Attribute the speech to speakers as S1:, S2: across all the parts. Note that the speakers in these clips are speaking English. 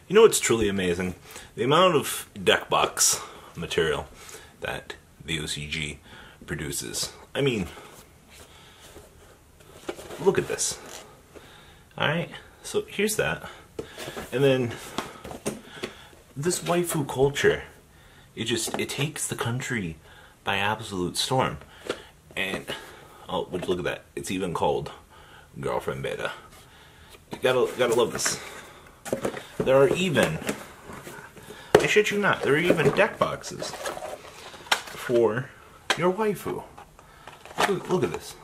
S1: You know what's truly amazing? The amount of deck box material that the OCG produces. I mean, look at this. Alright, so here's that. And then this waifu culture, it takes the country by absolute storm. And oh, would you look at that? It's even called Girlfriend Beta. You gotta love this. There are even, I shit you not, there are even deck boxes for your waifu. Look at this.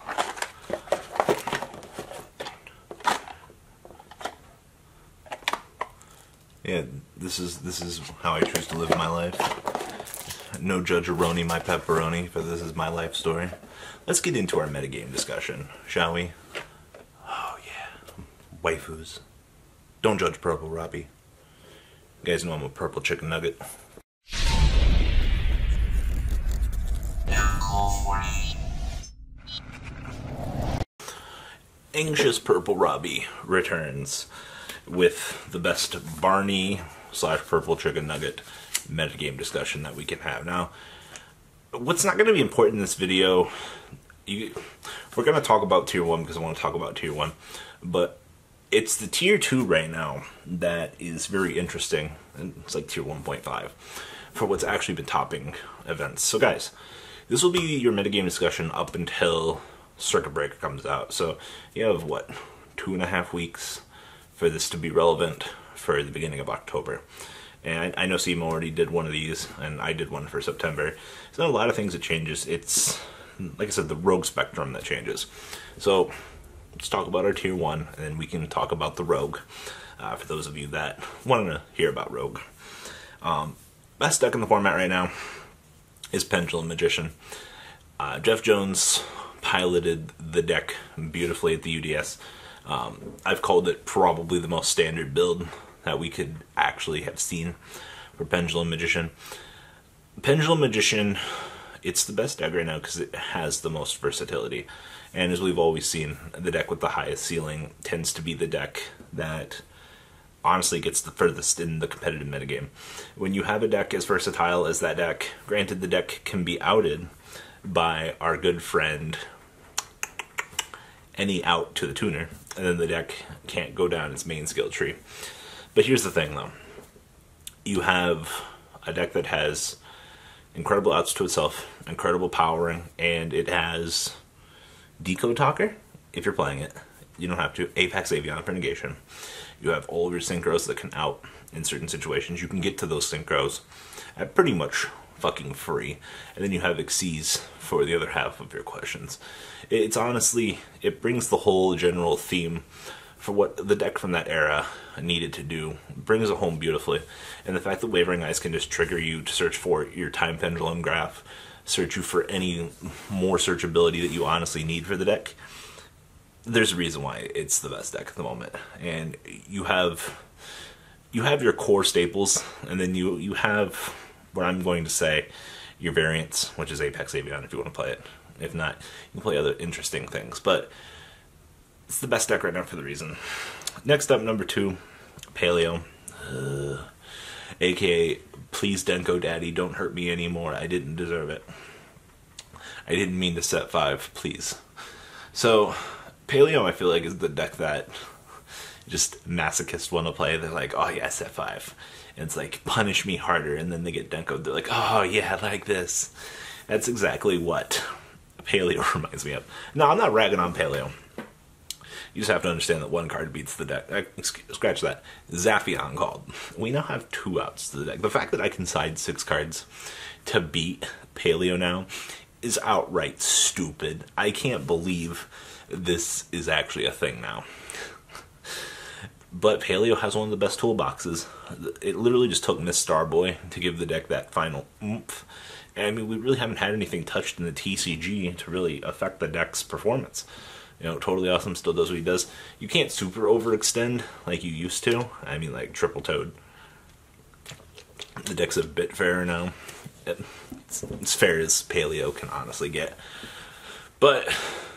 S1: Yeah, this is how I choose to live my life. No judgeroni my pepperoni, for this is my life story. Let's get into our metagame discussion, shall we? Oh yeah, waifus. Don't judge Purple Robbie. You guys know I'm a purple chicken nugget. Anxious Purple Robbie returns with the best Barney / purple chicken nugget metagame discussion that we can have. Now, what's not going to be important in this video, we're going to talk about Tier 1 because I want to talk about Tier 1, but it's the Tier 2 right now that is very interesting, and it's like Tier 1.5, for what's actually been topping events. So guys, this will be your metagame discussion up until Circuit Breaker comes out. So you have, what, 2.5 weeks for this to be relevant for the beginning of October. And I know Seema already did one of these, and I did one for September. So a lot of things that changes. It's, like I said, the rogue spectrum that changes. So let's talk about our Tier 1, and then we can talk about the rogue, for those of you that want to hear about rogue. Best deck in the format right now is Pendulum Magician. Jeff Jones piloted the deck beautifully at the UDS. I've called it probably the most standard build that we could actually have seen for Pendulum Magician. Pendulum Magician, it's the best deck right now because it has the most versatility. And as we've always seen, the deck with the highest ceiling tends to be the deck that honestly gets the furthest in the competitive metagame. When you have a deck as versatile as that deck, granted the deck can be outed by our good friend any out to the tuner, and then the deck can't go down its main skill tree. But here's the thing though, you have a deck that has incredible outs to itself, incredible powering, and it has Decode Talker, if you're playing it. You don't have to. Apex Avion for negation. You have all of your synchros that can out in certain situations. You can get to those synchros at pretty much fucking free. And then you have Xyz for the other half of your questions. It's honestly, it brings the whole general theme for what the deck from that era needed to do. It brings it home beautifully. And the fact that Wavering Eyes can just trigger you to search for your time pendulum graph, search you for any more searchability that you honestly need for the deck, there's a reason why it's the best deck at the moment. And you have your core staples, and then you have what I'm going to say your variants, which is Apex Avion if you want to play it. If not, you can play other interesting things. But it's the best deck right now for the reason. Next up, number 2, Paleo. AKA, please Denko Daddy, don't hurt me anymore. I didn't deserve it. I didn't mean to set 5, please. So, Paleo, I feel like, is the deck that just masochists want to play. They're like, oh yeah, set 5. And it's like, punish me harder. And then they get Denko. They're like, oh yeah, like this. That's exactly what Paleo reminds me of. No, I'm not ragging on Paleo. You just have to understand that one card beats the deck. Scratch that. Zaphion called. We now have 2 outs to the deck. The fact that I can side 6 cards to beat Paleo now is outright stupid. I can't believe this is actually a thing now. But Paleo has one of the best toolboxes. It literally just took Miss Starboy to give the deck that final oomph. And I mean, we really haven't had anything touched in the TCG to really affect the deck's performance. You know, Totally Awesome still does what he does. You can't super overextend like you used to. I mean, like Triple Toad. The deck's a bit fairer now. It's as fair as Paleo can honestly get. But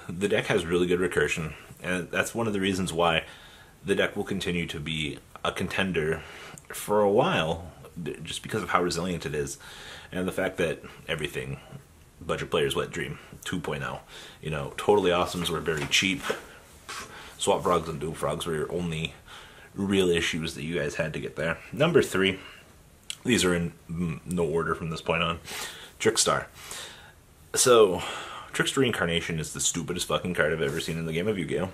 S1: the deck has really good recursion, and that's one of the reasons why the deck will continue to be a contender for a while, just because of how resilient it is, and the fact that everything budget players wet dream 2.0. You know, totally awesomes were very cheap. Swap frogs and dual frogs were your only real issues that you guys had to get there. Number 3, these are in no order from this point on. Trickster. So, Trickster Reincarnation is the stupidest fucking card I've ever seen in the game of Yu-Gi-Oh!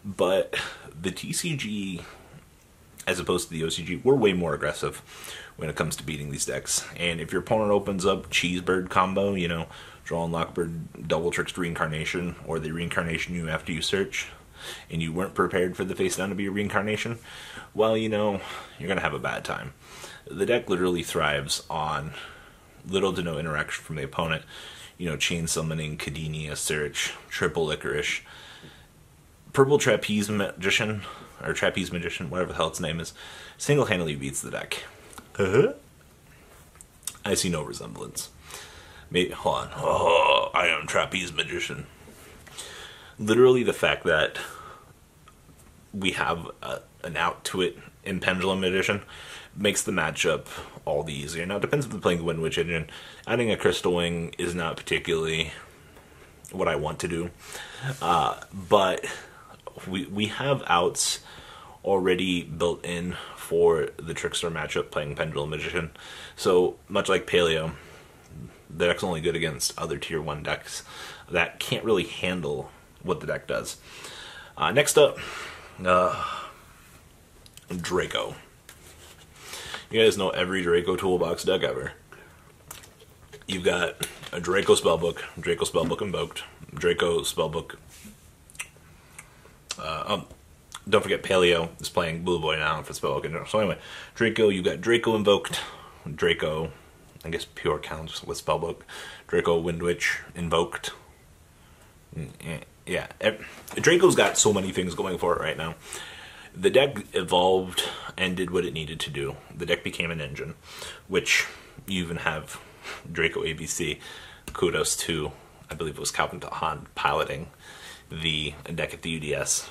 S1: But the TCG, as opposed to the OCG, we're way more aggressive when it comes to beating these decks. And if your opponent opens up Cheesebird combo, you know, draw and Lockbird, double Trickster Reincarnation, or the Reincarnation you after you search, and you weren't prepared for the face down to be a Reincarnation, well, you know, you're going to have a bad time. The deck literally thrives on little to no interaction from the opponent. You know, chain summoning, Kadenia, Search, triple Licorice. Purple Trapeze Magician, or Trapeze Magician, whatever the hell its name is, single-handedly beats the deck. I see no resemblance. Maybe, hold on. Oh, I am Trapeze Magician. Literally the fact that we have an out to it in Pendulum Magician makes the matchup all the easier. Now, it depends if they're playing the Wind Witch engine. Adding a Crystal Wing is not particularly what I want to do. But we have outs already built in for the Trickster matchup playing Pendulum Magician. So, much like Paleo, the deck's only good against other Tier 1 decks that can't really handle what the deck does. Next up, Draco. You guys know every Draco Toolbox deck ever. You've got a Draco Spellbook, Draco Spellbook Invoked, Draco Spellbook. Don't forget Paleo is playing Blue Boy now for Spellbook. So anyway, Draco, you've got Draco Invoked, Draco, I guess pure counts with Spellbook, Draco Wind Witch Invoked. Yeah, Draco's got so many things going for it right now. The deck evolved and did what it needed to do. The deck became an engine, which you even have Draco ABC. Kudos to, I believe it was Calvin Tahan piloting the deck at the UDS.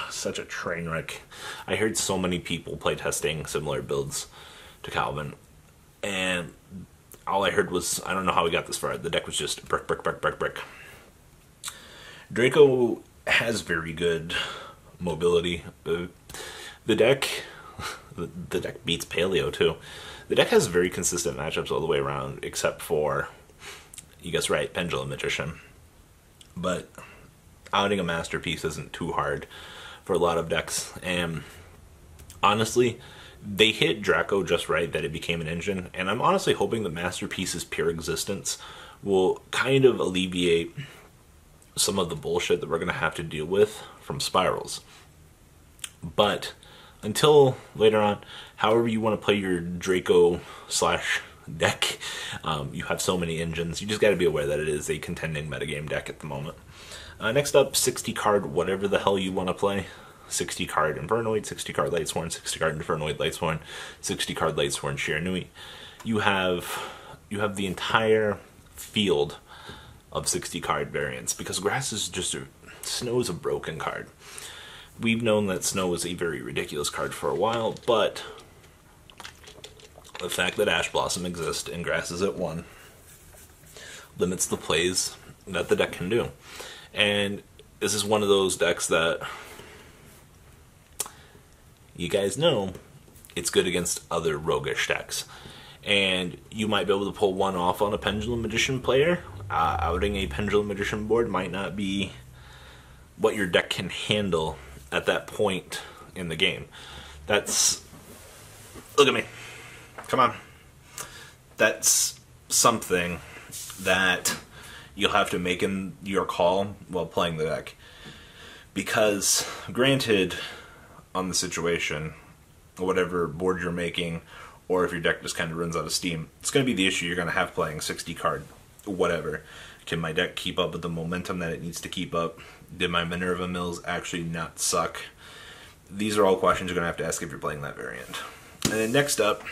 S1: Such a train wreck. I heard so many people playtesting similar builds to Calvin, and all I heard was, I don't know how we got this far. The deck was just brick, brick, brick, brick, brick. Draco has very good mobility. The deck beats Paleo too. The deck has very consistent matchups all the way around, except for, you guessed right, Pendulum Magician. But outing a Masterpiece isn't too hard for a lot of decks, and honestly, they hit Draco just right that it became an engine, and I'm honestly hoping that Masterpiece's pure existence will kind of alleviate some of the bullshit that we're going to have to deal with from Spirals. But until later on, however you want to play your Draco slash deck, you have so many engines. You just got to be aware that it is a contending metagame deck at the moment. Next up, 60 card whatever the hell you want to play. 60 card Infernoid, 60 card Lightsworn, 60 card Infernoid Lightsworn, 60 card Lightsworn Shiranui. You have the entire field of 60 card variants, because Grass is just Snow is a broken card. We've known that Snow is a very ridiculous card for a while, but the fact that Ash Blossom exists and Grass is at 1 limits the plays that the deck can do. And this is one of those decks that you guys know it's good against other roguish decks. And you might be able to pull one off on a Pendulum Magician player. Outing a Pendulum Magician board might not be what your deck can handle at that point in the game. That's... Look at me. Come on. That's something that you'll have to make in your call while playing the deck. Because, granted, on the situation, whatever board you're making, or if your deck just kind of runs out of steam, it's going to be the issue you're going to have playing 60 card whatever. Can my deck keep up with the momentum that it needs to keep up? Did my Minerva Mills actually not suck? These are all questions you're going to have to ask if you're playing that variant. And then next up,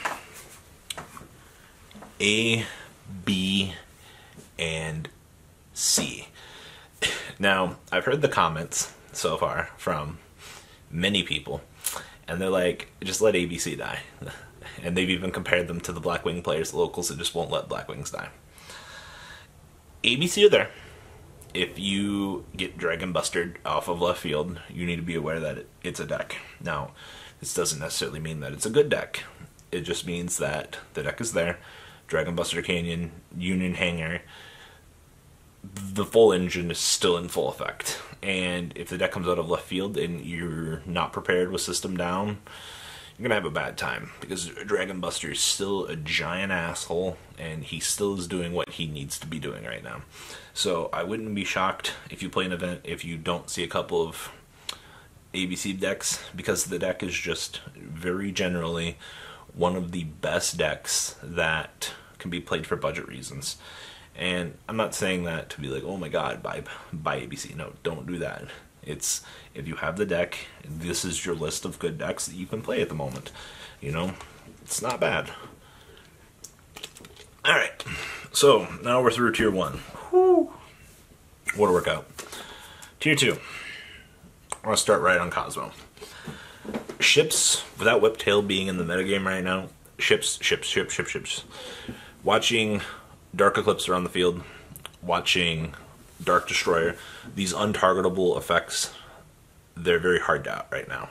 S1: A, B, and C. Now, I've heard the comments so far from many people, And they're like, just let ABC die. And they've even compared them to the Blackwing players, the locals, that just won't let Blackwings die. ABC are there. If you get Dragon Bustered off of left field, you need to be aware that it's a deck. Now, this doesn't necessarily mean that it's a good deck. It just means that the deck is there. Dragon Buster Canyon, Union Hanger, the full engine is still in full effect. And if the deck comes out of left field and you're not prepared with system down, you're going to have a bad time. Because Dragon Buster is still a giant asshole, and he still is doing what he needs to be doing right now. So I wouldn't be shocked if you play an event if you don't see a couple of ABC decks, because the deck is just very generally one of the best decks that can be played for budget reasons. And I'm not saying that to be like, oh my god, buy ABC. No, don't do that. It's, if you have the deck, this is your list of good decks that you can play at the moment. You know, it's not bad. Alright, so now we're through Tier 1. Whew. What a workout. Tier 2. I want to start right on Cosmo. Ships, without Whiptail being in the metagame right now, ships. Watching Dark Eclipse around the field, watching Dark Destroyer, these untargetable effects, they're very hard to out right now.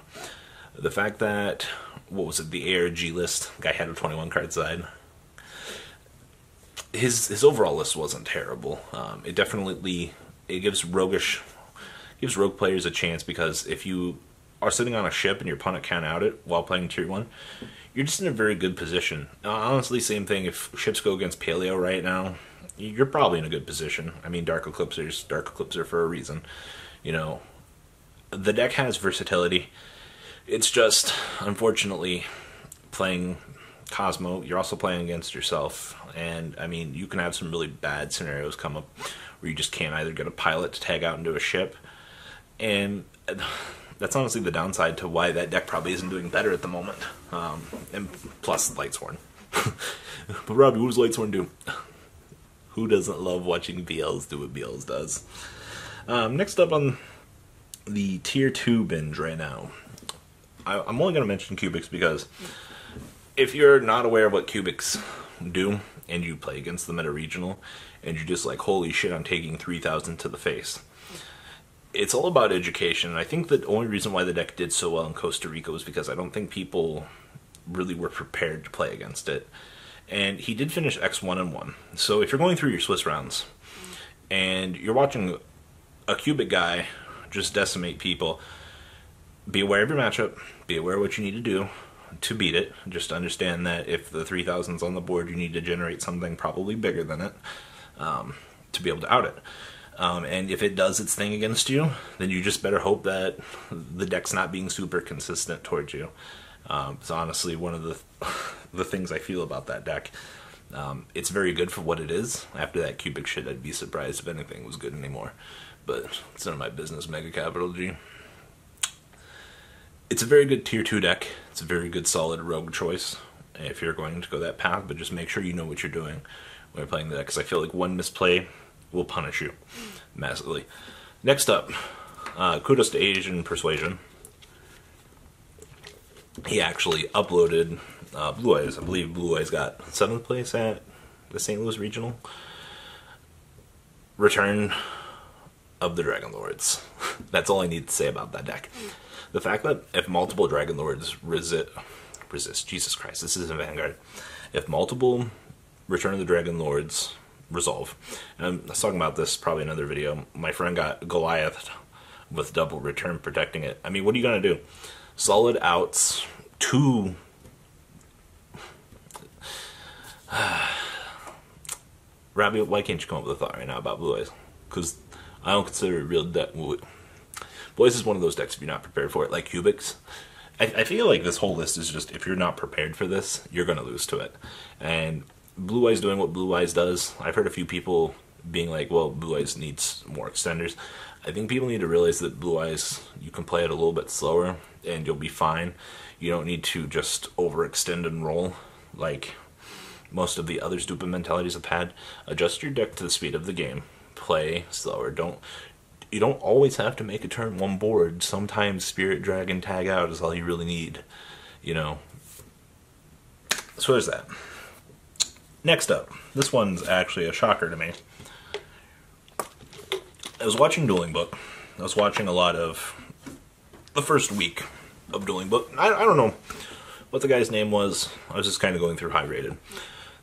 S1: The fact that, what was it, the ARG list, guy had a 21 card side, his overall list wasn't terrible. It definitely, it gives rogue players a chance, because if you are sitting on a ship and your opponent can't out it while playing Tier 1, you're just in a very good position. Honestly, same thing if ships go against Paleo right now, you're probably in a good position. I mean, Dark Eclipser for a reason. You know, the deck has versatility. It's just, unfortunately, playing Cosmo, you're also playing against yourself. And, I mean, you can have some really bad scenarios come up where you just can't either get a pilot to tag out into a ship. And that's honestly the downside to why that deck probably isn't doing better at the moment. And plus, Lightsworn. But Robbie, what does Lightsworn do? Who doesn't love watching BLs do what BLs does? Next up on the Tier 2 binge right now. I'm only going to mention Cubics because if you're not aware of what Cubics do, and you play against them at a regional, and you're just like, holy shit, I'm taking 3,000 to the face. It's all about education, and I think the only reason why the deck did so well in Costa Rica was because I don't think people really were prepared to play against it. And he did finish X1 and 1. So if you're going through your Swiss rounds, and you're watching a Cubic guy just decimate people, be aware of your matchup, be aware of what you need to do to beat it. Just understand that if the 3,000's on the board, you need to generate something probably bigger than it to be able to out it. And if it does its thing against you, then you just better hope that the deck's not being super consistent towards you. It's honestly one of the things I feel about that deck. It's very good for what it is. After that Cubic shit, I'd be surprised if anything was good anymore. But it's none of my business, Mega Capital G. It's a very good Tier 2 deck. It's a very good solid rogue choice if you're going to go that path, but just make sure you know what you're doing when you're playing the deck, because I feel like one misplay will punish you massively. Next up, kudos to Asian Persuasion. He actually uploaded Blue Eyes. I believe Blue Eyes got 7th place at the St. Louis Regional. Return of the Dragon Lords. That's all I need to say about that deck. The fact that if multiple Dragon Lords resist, Jesus Christ, this is a Vanguard. If multiple Return of the Dragon Lords resolve, and I was talking about this probably in another video, my friend got Goliath with double return protecting it. I mean, what are you going to do? Solid outs, 2... Robbie, why can't you come up with a thought right now about Blue Eyes? Because I don't consider it a real deck. Blue Eyes is one of those decks if you're not prepared for it, like Cubics. I feel like this whole list is just, if you're not prepared for this, you're going to lose to it. And Blue Eyes doing what Blue Eyes does, I've heard a few people being like, well, Blue Eyes needs more extenders. I think people need to realize that Blue Eyes, you can play it a little bit slower, and you'll be fine. You don't need to just overextend and roll like most of the other stupid mentalities have had. Adjust your deck to the speed of the game. Play slower. Don't. you don't always have to make a turn 1 board. Sometimes Spirit Dragon tag out is all you really need, you know. So there's that. Next up, this one's actually a shocker to me. I was watching Dueling Book. I was watching a lot of the first week of Dueling Book. I don't know what the guy's name was. I was just kind of going through high rated.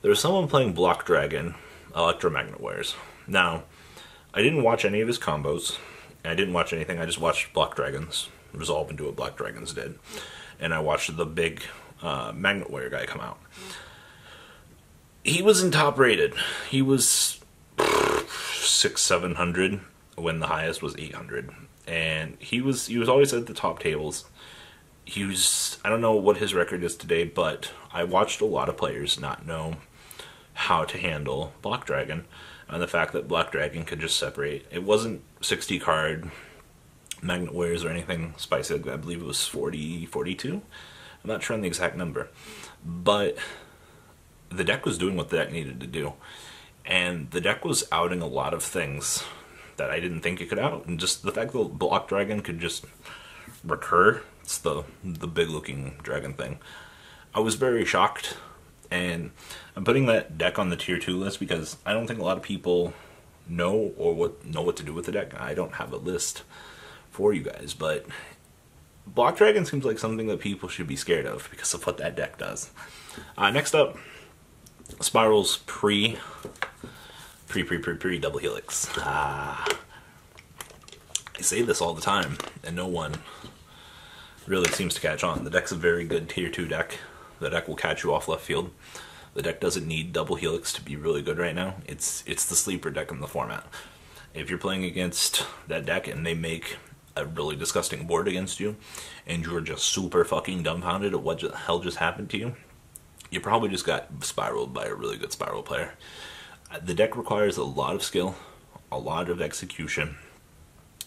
S1: There was someone playing Block Dragon Electromagnet Wares. Now, I didn't watch any of his combos. I didn't watch anything. I just watched Block Dragons resolve into what Block Dragons did. And I watched the big Magnet Warrior guy come out. He was in top rated. He was 600-700 when the highest was 800. And he was always at the top tables. I don't know what his record is today, but I watched a lot of players not know how to handle Block Dragon, and the fact that Block Dragon could just separate. It wasn't 60 card Magnet Warriors or anything spicy. I believe it was 40, 42. I'm not sure on the exact number, but the deck was doing what the deck needed to do, and the deck was outing a lot of things that I didn't think it could out, and just the fact that Block Dragon could just recur. It's the big looking dragon thing. I was very shocked, and I'm putting that deck on the tier 2 list because I don't think a lot of people know what to do with the deck. I don't have a list for you guys, but Block Dragon seems like something that people should be scared of because of what that deck does. Next up, Spiral's pre double helix. I say this all the time, and no one really seems to catch on. The deck's a very good tier 2 deck. The deck will catch you off left field. The deck doesn't need double helix to be really good right now. It's the sleeper deck in the format. If you're playing against that deck and they make a really disgusting board against you, and you're just super fucking dumbfounded at what the hell just happened to you, you probably just got spiraled by a really good spiral player. The deck requires a lot of skill, a lot of execution,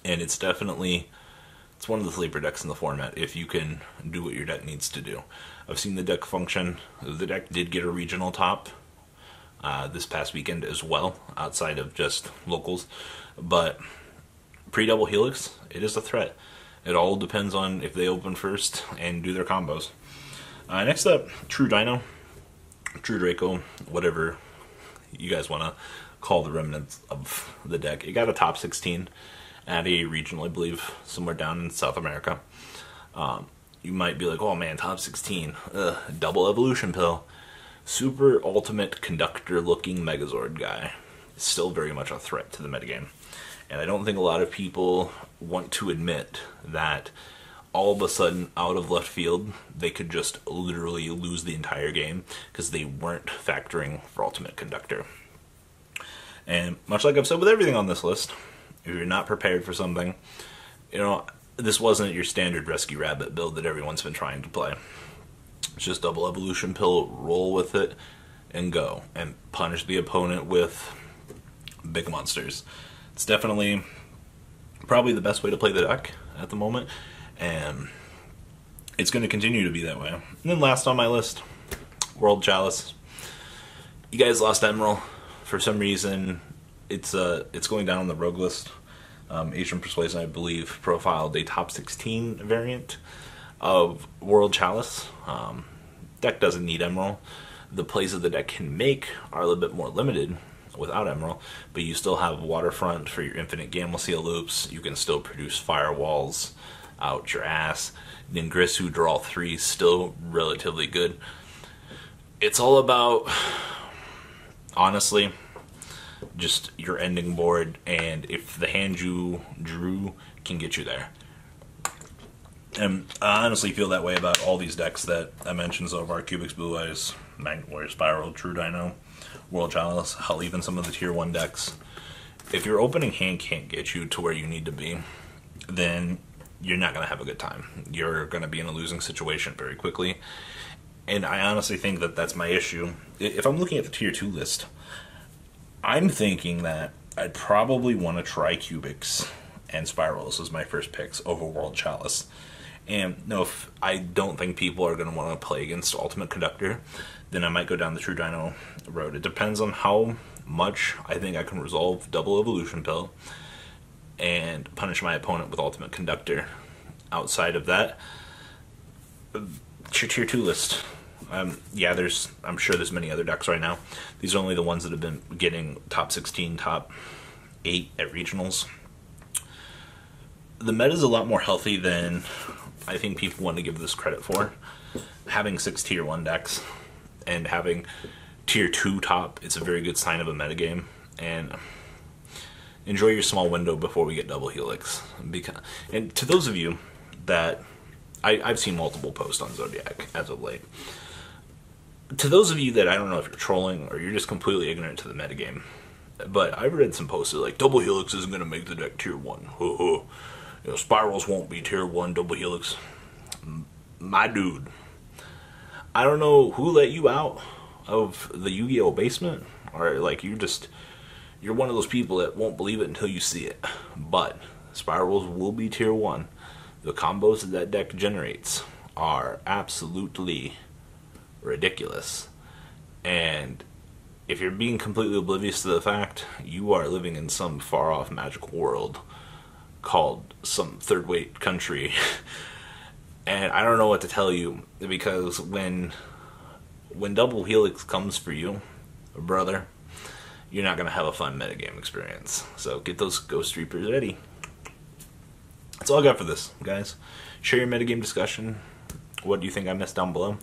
S1: and it's one of the sleeper decks in the format if you can do what your deck needs to do. I've seen the deck function. The deck did get a regional top this past weekend as well, outside of just locals. But pre-double helix, it is a threat. It all depends on if they open first and do their combos. Next up, True Dino, True Draco, whatever you guys want to call the remnants of the deck. It got a top 16 at a regional, I believe, somewhere down in South America. You might be like, oh man, top 16, double evolution pill. Super ultimate conductor looking Megazord guy. Still very much a threat to the metagame. And I don't think a lot of people want to admit that all of a sudden, out of left field, they could just literally lose the entire game because they weren't factoring for ultimate conductor. And much like I've said with everything on this list, if you're not prepared for something, this wasn't your standard Rescue Rabbit build that everyone's been trying to play. It's just double evolution pill, roll with it, and go. And punish the opponent with big monsters. It's definitely probably the best way to play the deck at the moment, and it's going to continue to be that way. And then last on my list, World Chalice. You guys lost Emerald. For some reason, it's going down on the rogue list. Asian Persuasion, I believe, profiled a top 16 variant of World Chalice. Deck doesn't need Emerald. The plays that the deck can make are a little bit more limited without Emerald, but you still have Waterfront for your infinite Gamma Seal loops. You can still produce firewalls out your ass. Ningrisu draw 3 still relatively good. It's all about, honestly, just your ending board, and if the hand you drew can get you there. And I honestly feel that way about all these decks that I mentioned so far: Cubics, Blue Eyes, Magnet Warrior, Spiral, True Dino, World Chalice, hell, even some of the tier 1 decks. If your opening hand can't get you to where you need to be, then you're not going to have a good time. You're going to be in a losing situation very quickly. And I honestly think that that's my issue. If I'm looking at the tier 2 list, I'm thinking that I'd probably want to try Cubics and Spirals as my first picks over World Chalice. And no, if I don't think people are going to want to play against Ultimate Conductor, then I might go down the True Dino road. It depends on how much I think I can resolve Double Evolution Pill. and punish my opponent with Ultimate Conductor. Outside of that, tier 2 list. Yeah, I'm sure there's many other decks right now. These are only the ones that have been getting top 16, top 8 at regionals. The meta is a lot more healthy than I think people want to give this credit for. Having 6 tier 1 decks and having tier 2 top, it's a very good sign of a metagame. And enjoy your small window before we get double helix. And to those of you that I've seen multiple posts on Zodiac as of late. To those of you that I don't know if you're trolling or you're just completely ignorant to the metagame, but I've read some posts that like double helix isn't going to make the deck tier 1. You know, spirals won't be tier 1 double helix. My dude, I don't know who let you out of the Yu-Gi-Oh basement, or like you're one of those people that won't believe it until you see it. But spirals will be tier 1. The combos that deck generates are absolutely ridiculous. And if you're being completely oblivious to the fact, you are living in some far-off magical world called some third-rate country. And I don't know what to tell you, because when double helix comes for you, brother, you're not going to have a fun metagame experience. So get those Ghost Reapers ready. That's all I got for this, guys. Share your metagame discussion. What do you think I missed down below?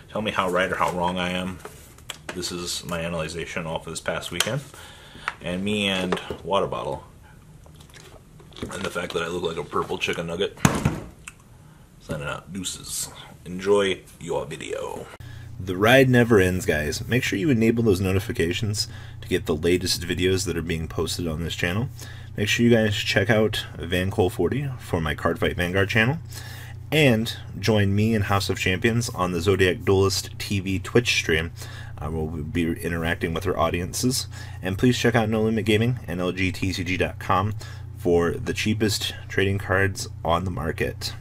S1: Tell me how right or how wrong I am. This is my analyzation off of this past weekend. And me and water bottle. And the fact that I look like a purple chicken nugget. Signing out. Deuces. Enjoy your video. The ride never ends, guys. Make sure you enable those notifications to get the latest videos that are being posted on this channel. Make sure you guys check out VanCole40 for my Cardfight Vanguard channel. And join me and House of Champions on the Zodiac Duelist TV Twitch stream. I will be interacting with our audiences. And please check out No Limit Gaming and LGTCG.com for the cheapest trading cards on the market.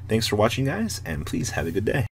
S1: Thanks for watching, guys, and please have a good day.